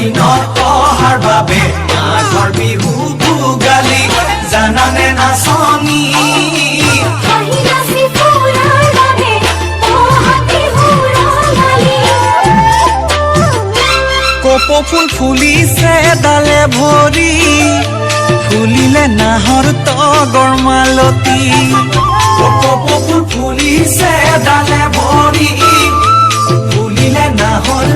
দিনত অহাৰ বাবে মাঘৰ বিহু ভোগালী জানানে নাচনী কপৌ ফুল ফুলিছে ডালে ভৰি ফুলিলে নাহৰ তগৰ মালতী কপৌ ফুল ফুলিছে ডালে ভৰি ফুলিলে নাহৰ